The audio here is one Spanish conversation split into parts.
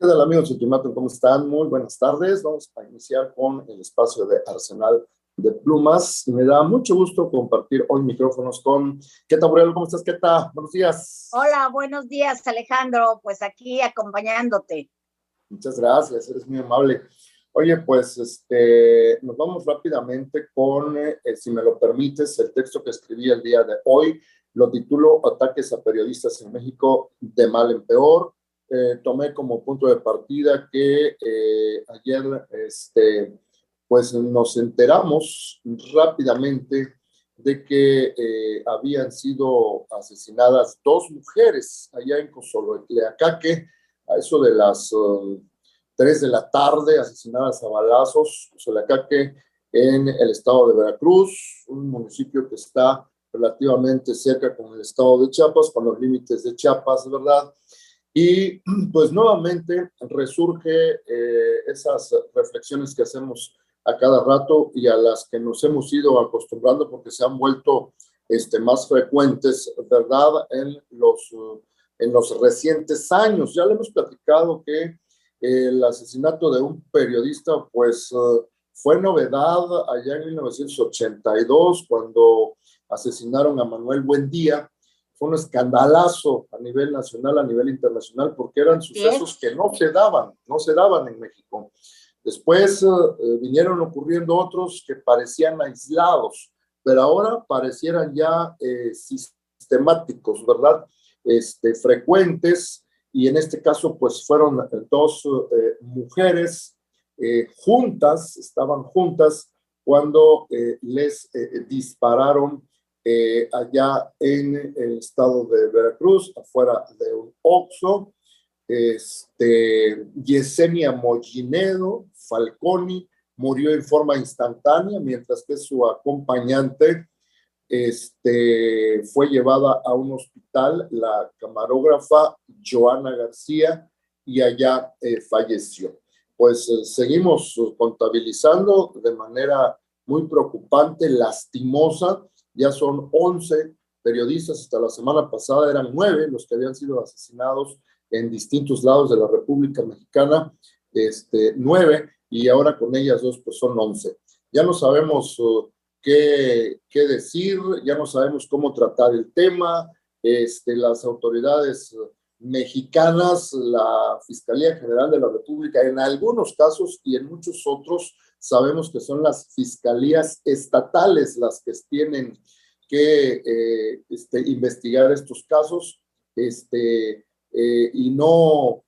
tal, amigos de Ultimátum? ¿Cómo están? Muy buenas tardes. Vamos a iniciar con el espacio de Arsenal de Plumas. Y me da mucho gusto compartir hoy micrófonos con Keta Burrell. ¿Cómo estás, Keta? Buenos días. Hola, buenos días, Alejandro. Pues aquí acompañándote. Muchas gracias, eres muy amable. Oye, pues nos vamos rápidamente con, si me lo permites, el texto que escribí el día de hoy. Lo titulo Ataques a periodistas en México de mal en peor. Tomé como punto de partida que ayer pues nos enteramos rápidamente de que habían sido asesinadas dos mujeres allá en Cozoleacaque, a eso de las 3 de la tarde, asesinadas a balazos, Cozoleacaque, en el estado de Veracruz, un municipio que está relativamente cerca con el estado de Chiapas, con los límites de Chiapas, ¿verdad? Y pues nuevamente resurge esas reflexiones que hacemos a cada rato y a las que nos hemos ido acostumbrando porque se han vuelto más frecuentes, ¿verdad? En los recientes años. Ya le hemos platicado que el asesinato de un periodista pues fue novedad allá en 1982 cuando asesinaron a Manuel Buendía. Fue un escandalazo a nivel nacional, a nivel internacional, porque eran sucesos que no se daban en México. Después vinieron ocurriendo otros que parecían aislados, pero ahora parecieran ya sistemáticos, ¿verdad? Frecuentes, y en este caso pues fueron dos mujeres estaban juntas cuando les dispararon allá en el estado de Veracruz, afuera de un Oxxo. Yesenia Mollinedo Falconi murió en forma instantánea, mientras que su acompañante fue llevada a un hospital, la camarógrafa Joana García, y allá falleció. Pues seguimos contabilizando de manera muy preocupante, lastimosa. Ya son 11 periodistas, hasta la semana pasada eran 9 los que habían sido asesinados en distintos lados de la República Mexicana, 9, y ahora con ellas dos pues son 11. Ya no sabemos qué decir, ya no sabemos cómo tratar el tema. Las autoridades mexicanas, la Fiscalía General de la República, en algunos casos y en muchos otros, sabemos que son las fiscalías estatales las que tienen que investigar estos casos, y no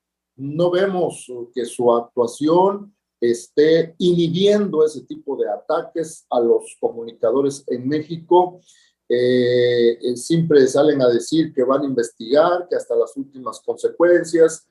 vemos que su actuación esté inhibiendo ese tipo de ataques a los comunicadores en México. Siempre salen a decir que van a investigar, que hasta las últimas consecuencias,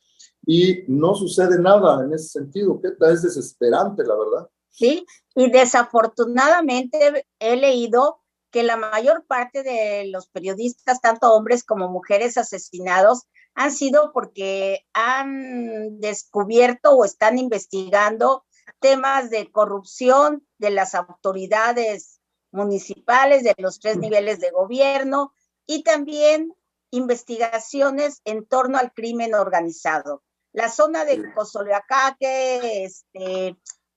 y no sucede nada en ese sentido. Es desesperante, la verdad. Sí, y desafortunadamente he leído que la mayor parte de los periodistas, tanto hombres como mujeres asesinados, han sido porque han descubierto o están investigando temas de corrupción de las autoridades municipales, de los 3 niveles de gobierno, y también investigaciones en torno al crimen organizado. La zona de Cozoleacaque,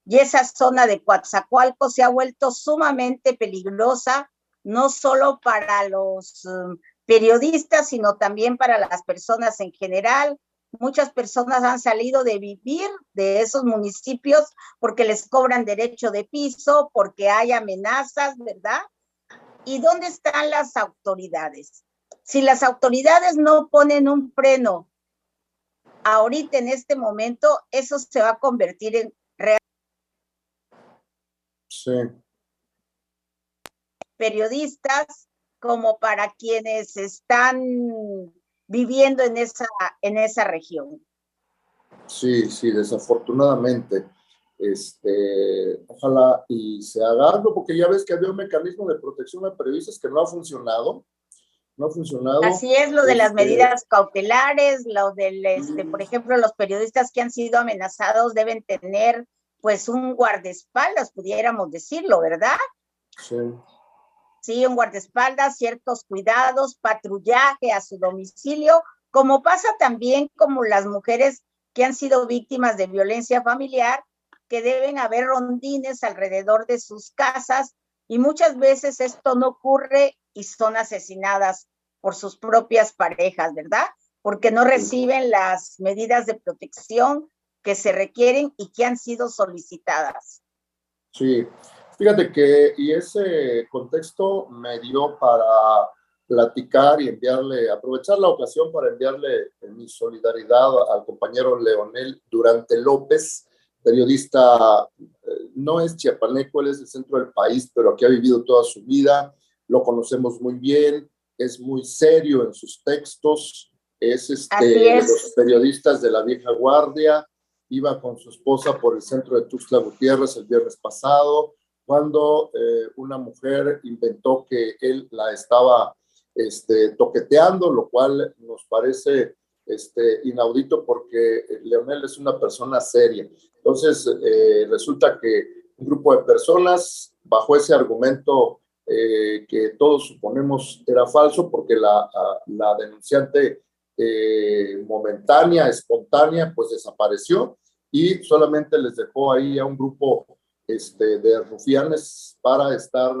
y esa zona de Coatzacoalcos se ha vuelto sumamente peligrosa, no solo para los periodistas, sino también para las personas en general. Muchas personas han salido de vivir de esos municipios porque les cobran derecho de piso, porque hay amenazas, ¿verdad? ¿Y dónde están las autoridades? Si las autoridades no ponen un freno ahorita en este momento, eso se va a convertir en real. Sí. Periodistas como para quienes están viviendo en esa región. Sí, desafortunadamente. Ojalá y se haga algo, porque ya ves que había un mecanismo de protección a periodistas que no ha funcionado. Así es, lo de las medidas cautelares, lo del, por ejemplo, los periodistas que han sido amenazados deben tener, pues, un guardaespaldas, pudiéramos decirlo, ¿verdad? Sí. Sí, un guardaespaldas, ciertos cuidados, patrullaje a su domicilio, como pasa también como las mujeres que han sido víctimas de violencia familiar, que deben haber rondines alrededor de sus casas y muchas veces esto no ocurre y son asesinadas por sus propias parejas, ¿verdad? Porque no reciben las medidas de protección que se requieren y que han sido solicitadas. Sí, fíjate que, y ese contexto me dio para platicar y enviarle, aprovechar la ocasión para enviarle mi solidaridad al compañero Leonel Durante López, periodista, no es chiapaneco, él es del centro del país, pero aquí ha vivido toda su vida, lo conocemos muy bien, es muy serio en sus textos, es de los periodistas de la vieja guardia. Iba con su esposa por el centro de Tuxtla Gutiérrez el viernes pasado, cuando una mujer inventó que él la estaba toqueteando, lo cual nos parece inaudito porque Leonel es una persona seria. Entonces, resulta que un grupo de personas, bajo ese argumento que todos suponemos era falso, porque la denunciante momentánea, espontánea, pues desapareció y solamente les dejó ahí a un grupo de rufianes para estar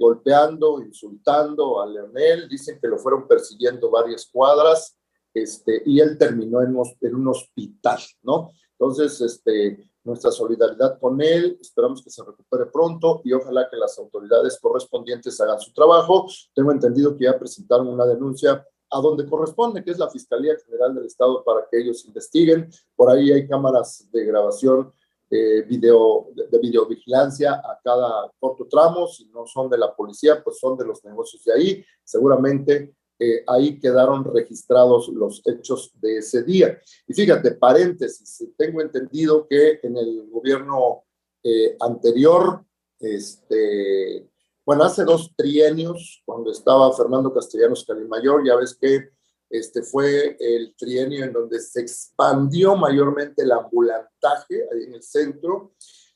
golpeando, insultando a Leonel. Dicen que lo fueron persiguiendo varias cuadras y él terminó en un hospital, ¿no? Entonces, nuestra solidaridad con él, esperamos que se recupere pronto y ojalá que las autoridades correspondientes hagan su trabajo. Tengo entendido que ya presentaron una denuncia a donde corresponde, que es la Fiscalía General del Estado, para que ellos investiguen. Por ahí hay cámaras de grabación, de videovigilancia a cada corto tramo. Si no son de la policía, pues son de los negocios de ahí. Seguramente ahí quedaron registrados los hechos de ese día. Y fíjate, paréntesis, tengo entendido que en el gobierno anterior, bueno, hace 2 trienios, cuando estaba Fernando Castellanos Calimayor, ya ves que fue el trienio en donde se expandió mayormente el ambulantaje ahí en el centro,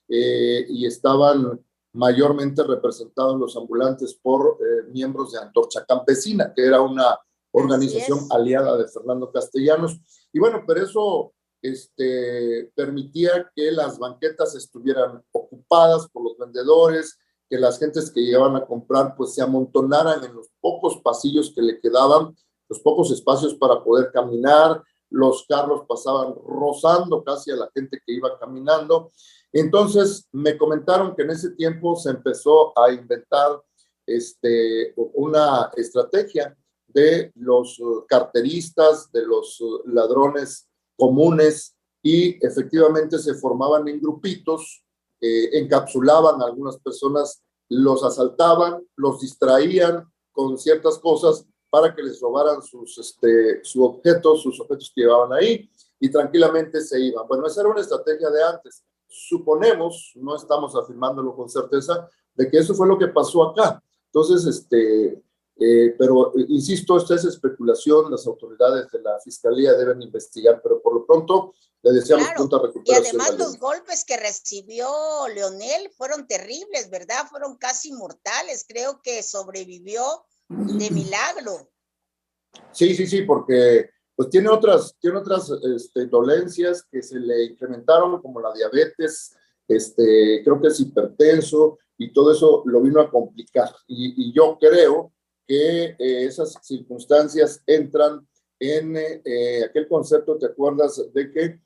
y estaban mayormente representados los ambulantes por miembros de Antorcha Campesina, que era una organización aliada de Fernando Castellanos. Y bueno, pero eso permitía que las banquetas estuvieran ocupadas por los vendedores, que las gentes que llegaban a comprar pues se amontonaran en los pocos pasillos que le quedaban, los pocos espacios para poder caminar. Los carros pasaban rozando casi a la gente que iba caminando. Entonces me comentaron que en ese tiempo se empezó a inventar una estrategia de los carteristas, de los ladrones comunes, y efectivamente se formaban en grupitos, encapsulaban a algunas personas, los asaltaban, los distraían con ciertas cosas para que les robaran sus objetos que llevaban ahí, y tranquilamente se iban. Bueno, esa era una estrategia de antes. Suponemos, no estamos afirmándolo con certeza, de que eso fue lo que pasó acá. Entonces, pero insisto, esta es especulación, las autoridades de la Fiscalía deben investigar, pero por lo pronto le deseamos pronta recuperación. Y además los golpes que recibió Leonel fueron terribles, ¿verdad? Fueron casi mortales. Creo que sobrevivió de milagro. Sí, porque pues tiene otras dolencias que se le incrementaron, como la diabetes, creo que es hipertenso, y todo eso lo vino a complicar. Y yo creo que esas circunstancias entran en aquel concepto, ¿te acuerdas? De que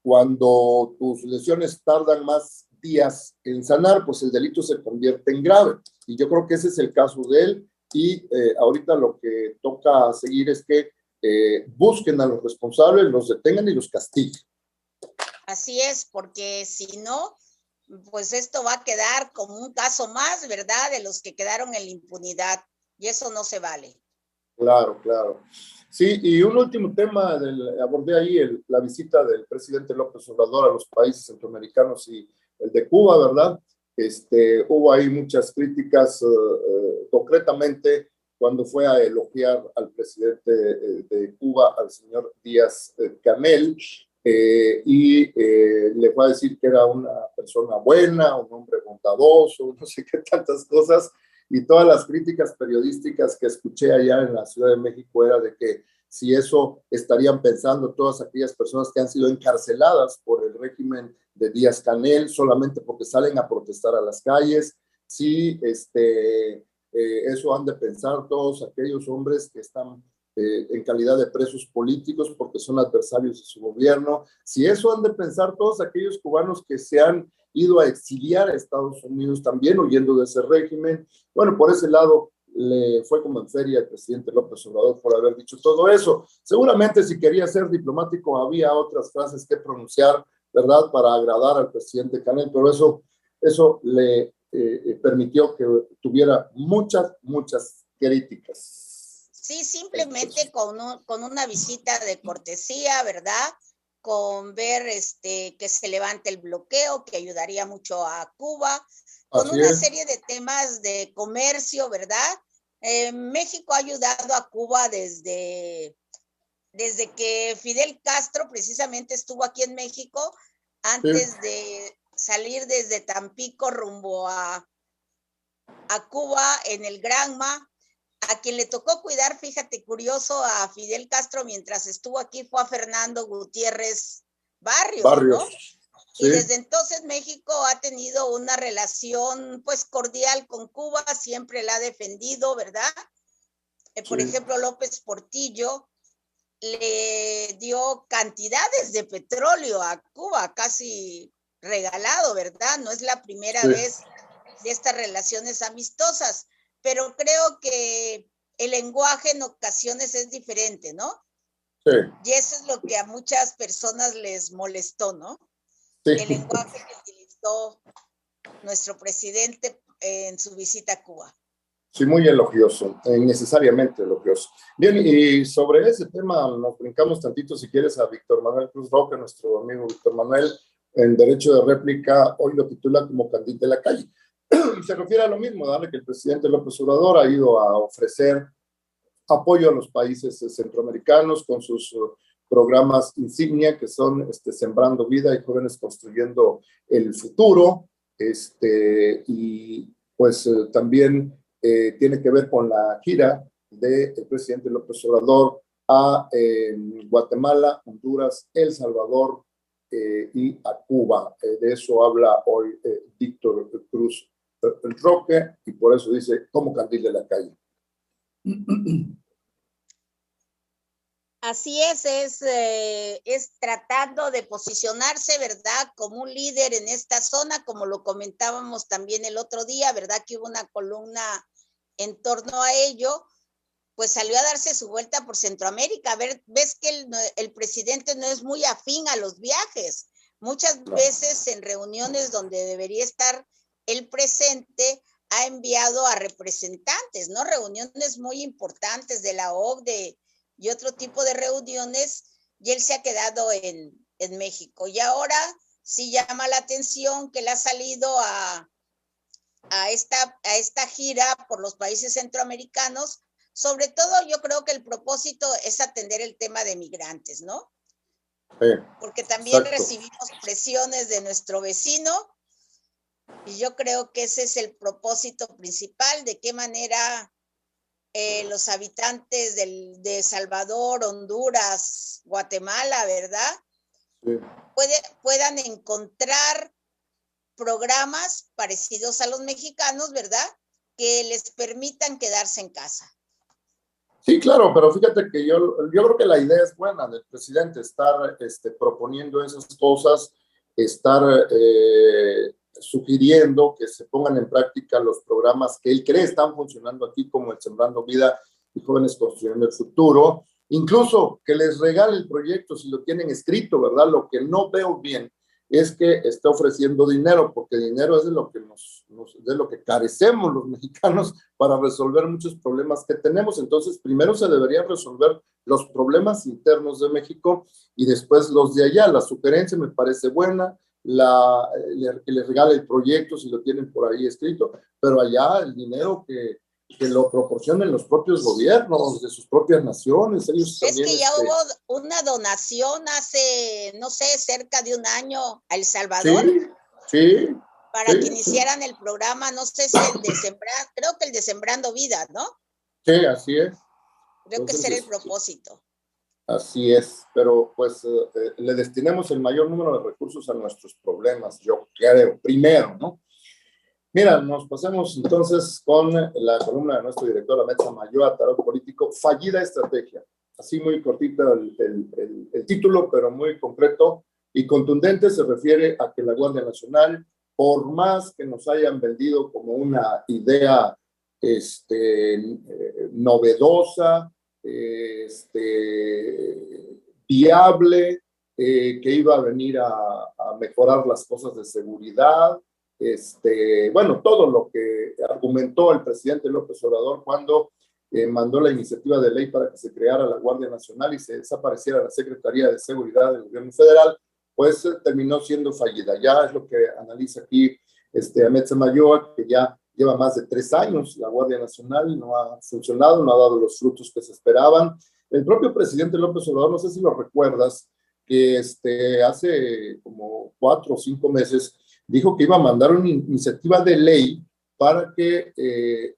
cuando tus lesiones tardan más días en sanar, pues el delito se convierte en grave. Y yo creo que ese es el caso de él. Y ahorita lo que toca seguir es que busquen a los responsables, los detengan y los castiguen. Así es, porque si no, pues esto va a quedar como un caso más, ¿verdad? De los que quedaron en la impunidad, y eso no se vale. Claro. Sí, y un último tema, abordé ahí la visita del presidente López Obrador a los países centroamericanos y el de Cuba, ¿verdad? Hubo ahí muchas críticas, concretamente cuando fue a elogiar al presidente de Cuba, al señor Díaz-Canel, y le fue a decir que era una persona buena, un hombre bondadoso, no sé qué tantas cosas, y todas las críticas periodísticas que escuché allá en la Ciudad de México era de que si eso estarían pensando todas aquellas personas que han sido encarceladas por el régimen de Díaz-Canel solamente porque salen a protestar a las calles, si eso han de pensar todos aquellos hombres que están en calidad de presos políticos porque son adversarios de su gobierno, si eso han de pensar todos aquellos cubanos que se han ido a exiliar a Estados Unidos también huyendo de ese régimen. Bueno, por ese lado le fue como en feria al presidente López Obrador por haber dicho todo eso. Seguramente si quería ser diplomático había otras frases que pronunciar, ¿verdad?, para agradar al presidente Canel, pero eso le permitió que tuviera muchas críticas. Sí, simplemente con una visita de cortesía, ¿verdad? Con ver que se levante el bloqueo, que ayudaría mucho a Cuba, con una serie de temas de comercio, ¿verdad? México ha ayudado a Cuba desde que Fidel Castro precisamente estuvo aquí en México, antes de salir desde Tampico rumbo a Cuba en el Granma. A quien le tocó cuidar, fíjate, curioso, a Fidel Castro mientras estuvo aquí fue a Fernando Gutiérrez Barrios, ¿no? Sí. Y desde entonces México ha tenido una relación pues cordial con Cuba, siempre la ha defendido, ¿verdad? Por ejemplo, López Portillo le dio cantidades de petróleo a Cuba, casi regalado, ¿verdad? No es la primera vez de estas relaciones amistosas, pero creo que el lenguaje en ocasiones es diferente, ¿no? Sí. Y eso es lo que a muchas personas les molestó, ¿no? Sí. El lenguaje que utilizó nuestro presidente en su visita a Cuba. Sí, muy elogioso, innecesariamente elogioso. Bien, y sobre ese tema nos brincamos tantito, si quieres, a Víctor Manuel Cruz Roca, nuestro amigo Víctor Manuel, en Derecho de Réplica, hoy lo titula como Candil de la Calle. Y se refiere a lo mismo, darle que el presidente López Obrador ha ido a ofrecer apoyo a los países centroamericanos con sus programas insignia, que son Sembrando Vida y Jóvenes Construyendo el Futuro, y pues también tiene que ver con la gira del presidente López Obrador a Guatemala, Honduras, El Salvador y a Cuba. De eso habla hoy Víctor Cruz Roque, y por eso dice como Candil de la Calle. Así es tratando de posicionarse, ¿verdad?, como un líder en esta zona, como lo comentábamos también el otro día, ¿verdad?, que hubo una columna en torno a ello, pues salió a darse su vuelta por Centroamérica. A ver, ves que el presidente no es muy afín a los viajes. Muchas veces en reuniones donde debería estar el presente, ha enviado a representantes, ¿no? Reuniones muy importantes de la OCDE y otro tipo de reuniones, y él se ha quedado en México. Y ahora sí llama la atención que él ha salido a esta gira por los países centroamericanos. Sobre todo, yo creo que el propósito es atender el tema de migrantes, ¿no? Sí, porque también recibimos presiones de nuestro vecino, y yo creo que ese es el propósito principal, de qué manera los habitantes de Salvador, Honduras, Guatemala, ¿verdad? Sí. Puedan encontrar programas parecidos a los mexicanos, ¿verdad?, que les permitan quedarse en casa. Sí, claro, pero fíjate que yo creo que la idea es buena del presidente, estar proponiendo esas cosas, estar sugiriendo que se pongan en práctica los programas que él cree están funcionando aquí, como el Sembrando Vida y Jóvenes Construyendo el Futuro, incluso que les regale el proyecto si lo tienen escrito, ¿verdad? Lo que no veo bien es que está ofreciendo dinero, porque dinero es de lo que carecemos los mexicanos para resolver muchos problemas que tenemos. Entonces, primero se deberían resolver los problemas internos de México y después los de allá. La sugerencia me parece buena, que le regale el proyecto si lo tienen por ahí escrito, pero allá el dinero que lo proporcionen los propios gobiernos de sus propias naciones. Ellos es también, que ya hubo una donación hace, no sé, cerca de un año a El Salvador. Sí. Para que iniciaran el programa, no sé si el de creo que el de Sembrando Vida, ¿no? Sí, así es. Creo que ese era el propósito. Así es, pero pues le destinemos el mayor número de recursos a nuestros problemas, yo creo, primero, ¿no? Mira, nos pasemos entonces con la columna de nuestro director, Ahmed Samayoa, Tarot Político, Fallida Estrategia. Así muy cortita el título, pero muy concreto y contundente. Se refiere a que la Guardia Nacional, por más que nos hayan vendido como una idea novedosa, viable, que iba a venir a mejorar las cosas de seguridad, bueno, todo lo que argumentó el presidente López Obrador cuando mandó la iniciativa de ley para que se creara la Guardia Nacional y se desapareciera la Secretaría de Seguridad del Gobierno Federal, pues terminó siendo fallida. Ya es lo que analiza aquí Ahmed Samayoa, que ya lleva más de 3 años la Guardia Nacional, no ha funcionado, no ha dado los frutos que se esperaban. El propio presidente López Obrador, no sé si lo recuerdas, que hace como 4 o 5 meses dijo que iba a mandar una iniciativa de ley para que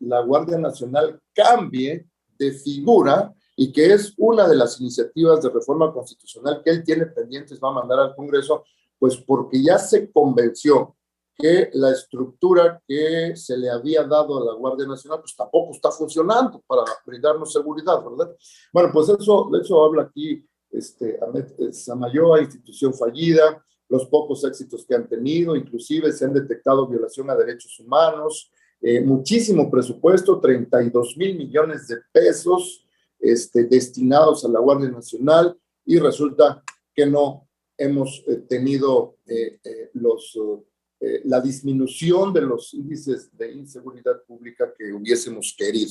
la Guardia Nacional cambie de figura y que es una de las iniciativas de reforma constitucional que él tiene pendientes, va a mandar al Congreso, pues porque ya se convenció que la estructura que se le había dado a la Guardia Nacional pues tampoco está funcionando para brindarnos seguridad, ¿verdad? Bueno, pues eso habla aquí Ahmed Samayoa, institución fallida, los pocos éxitos que han tenido, inclusive se han detectado violación a derechos humanos, muchísimo presupuesto, 32,000 millones de pesos destinados a la Guardia Nacional y resulta que no hemos tenido la disminución de los índices de inseguridad pública que hubiésemos querido.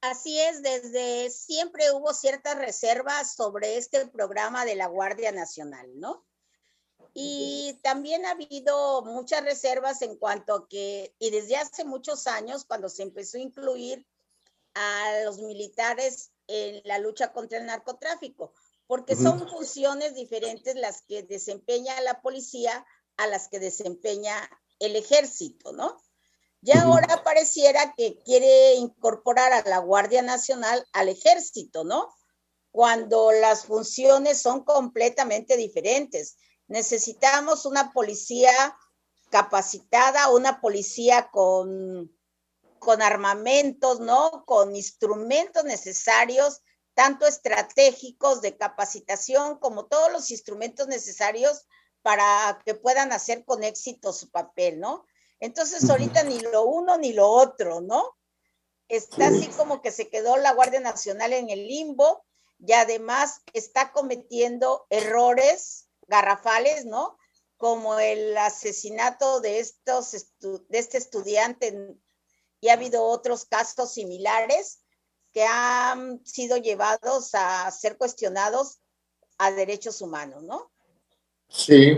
Así es, desde siempre hubo ciertas reservas sobre este programa de la Guardia Nacional, ¿no? Y también ha habido muchas reservas en cuanto a que, y desde hace muchos años, cuando se empezó a incluir a los militares en la lucha contra el narcotráfico, porque son funciones diferentes las que desempeña la policía a las que desempeña el ejército, ¿no? Ya ahora pareciera que quiere incorporar a la Guardia Nacional al ejército, ¿no? Cuando las funciones son completamente diferentes. Necesitamos una policía capacitada, una policía con armamentos, ¿no? Con instrumentos necesarios, tanto estratégicos de capacitación como todos los instrumentos necesarios para que puedan hacer con éxito su papel, ¿no? Entonces ahorita ni lo uno ni lo otro, ¿no? Está así como que se quedó la Guardia Nacional en el limbo y además está cometiendo errores garrafales, ¿no? Como el asesinato de este estudiante, y ha habido otros casos similares que han sido llevados a ser cuestionados a derechos humanos, ¿no? Sí,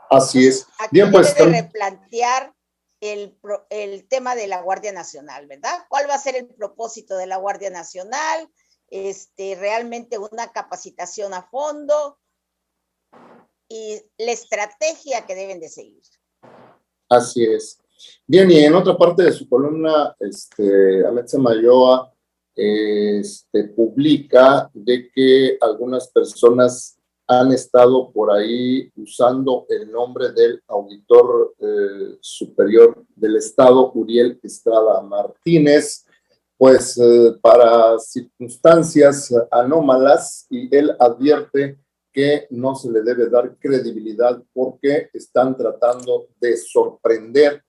así es. Aquí bien, pues debe replantear el tema de la Guardia Nacional, ¿verdad? ¿Cuál va a ser el propósito de la Guardia Nacional? Realmente una capacitación a fondo y la estrategia que deben de seguir. Así es. Bien, y en otra parte de su columna, Ahmed Samayoa publica de que algunas personas han estado por ahí usando el nombre del auditor superior del Estado, Uriel Estrada Martínez, pues para circunstancias anómalas, y él advierte que no se le debe dar credibilidad porque están tratando de sorprender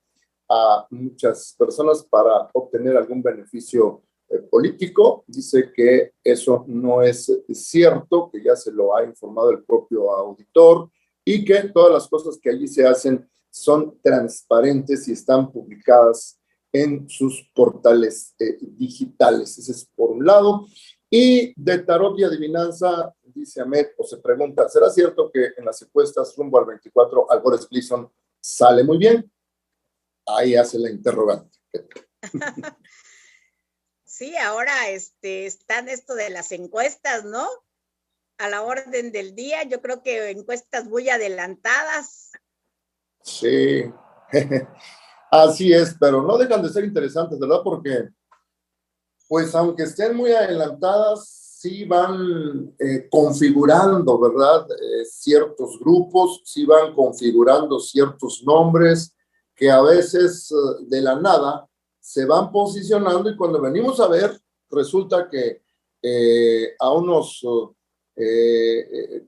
a muchas personas para obtener algún beneficio político. Dice que eso no es cierto, que ya se lo ha informado el propio auditor y que todas las cosas que allí se hacen son transparentes y están publicadas en sus portales digitales. Ese es por un lado. Y de tarot y adivinanza, dice Ahmed, o se pregunta, ¿será cierto que en las encuestas rumbo al 24 al Boris Gleason sale muy bien? Ahí hace la interrogante. Sí, ahora están esto de las encuestas, ¿no? A la orden del día, yo creo que encuestas muy adelantadas. Sí, así es, pero no dejan de ser interesantes, ¿verdad? Porque, pues, aunque estén muy adelantadas, sí van configurando, ¿verdad? Ciertos grupos, sí van configurando ciertos nombres que a veces de la nada se van posicionando y cuando venimos a ver, resulta que a unos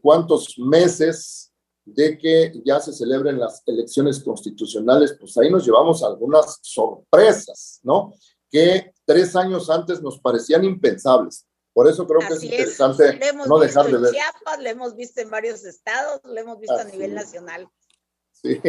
cuantos meses de que ya se celebren las elecciones constitucionales, pues ahí nos llevamos algunas sorpresas, ¿no? Que 3 años antes nos parecían impensables. Por eso creo que es interesante no dejar de ver. Lo hemos visto en Chiapas, lo hemos visto en varios estados, lo hemos visto a nivel nacional. Sí,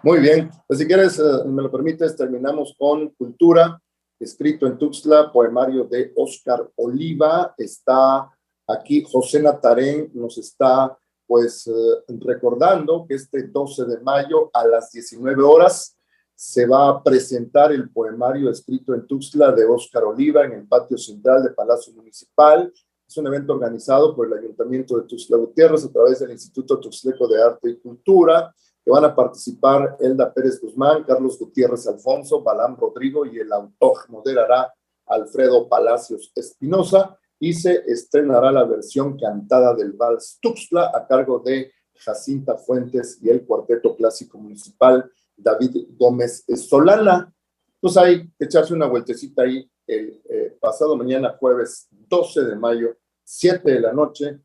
muy bien. Pues si quieres, me lo permites, terminamos con cultura, escrito en Tuxtla, poemario de Óscar Oliva. Está aquí José Natarén, nos está pues recordando que este 12 de mayo a las 19 horas se va a presentar el poemario escrito en Tuxtla de Óscar Oliva en el patio central de Palacio Municipal. Es un evento organizado por el Ayuntamiento de Tuxtla Gutiérrez a través del Instituto Tuxtleco de Arte y Cultura, que van a participar Elda Pérez Guzmán, Carlos Gutiérrez Alfonso, Balam Rodrigo y el autor moderará Alfredo Palacios Espinosa y se estrenará la versión cantada del Vals Tuxtla a cargo de Jacinta Fuentes y el Cuarteto Clásico Municipal David Gómez Solana. Pues hay que echarse una vueltecita ahí el pasado mañana, jueves 12 de mayo, 7 de la noche,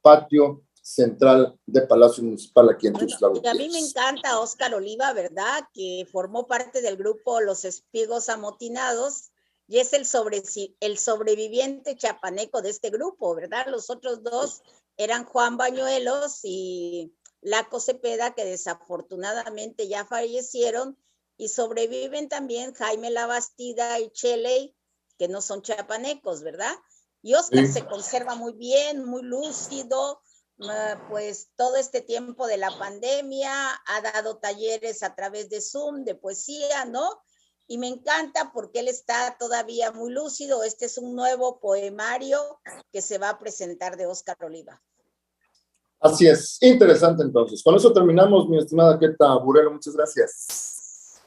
patio central de Palacio Municipal aquí en Tuxtla Gutiérrez. A mí me encanta Óscar Oliva, ¿verdad? Que formó parte del grupo Los Espigos Amotinados y es el sobreviviente chapaneco de este grupo, ¿verdad? Los otros dos eran Juan Bañuelos y Laco Cepeda, que desafortunadamente ya fallecieron, y sobreviven también Jaime Labastida y Cheley, que no son chapanecos, ¿verdad? Y Óscar se conserva muy bien, muy lúcido, pues todo este tiempo de la pandemia, ha dado talleres a través de Zoom, de poesía, ¿no? Y me encanta porque él está todavía muy lúcido. Este es un nuevo poemario que se va a presentar de Óscar Oliva. Así es, interesante entonces. Con eso terminamos, mi estimada Queta Burelo, muchas gracias.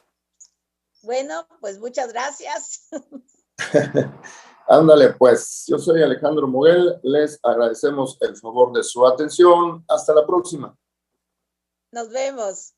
Bueno, pues muchas gracias. Ándale, pues, yo soy Alejandro Moguel, les agradecemos el favor de su atención. Hasta la próxima. Nos vemos.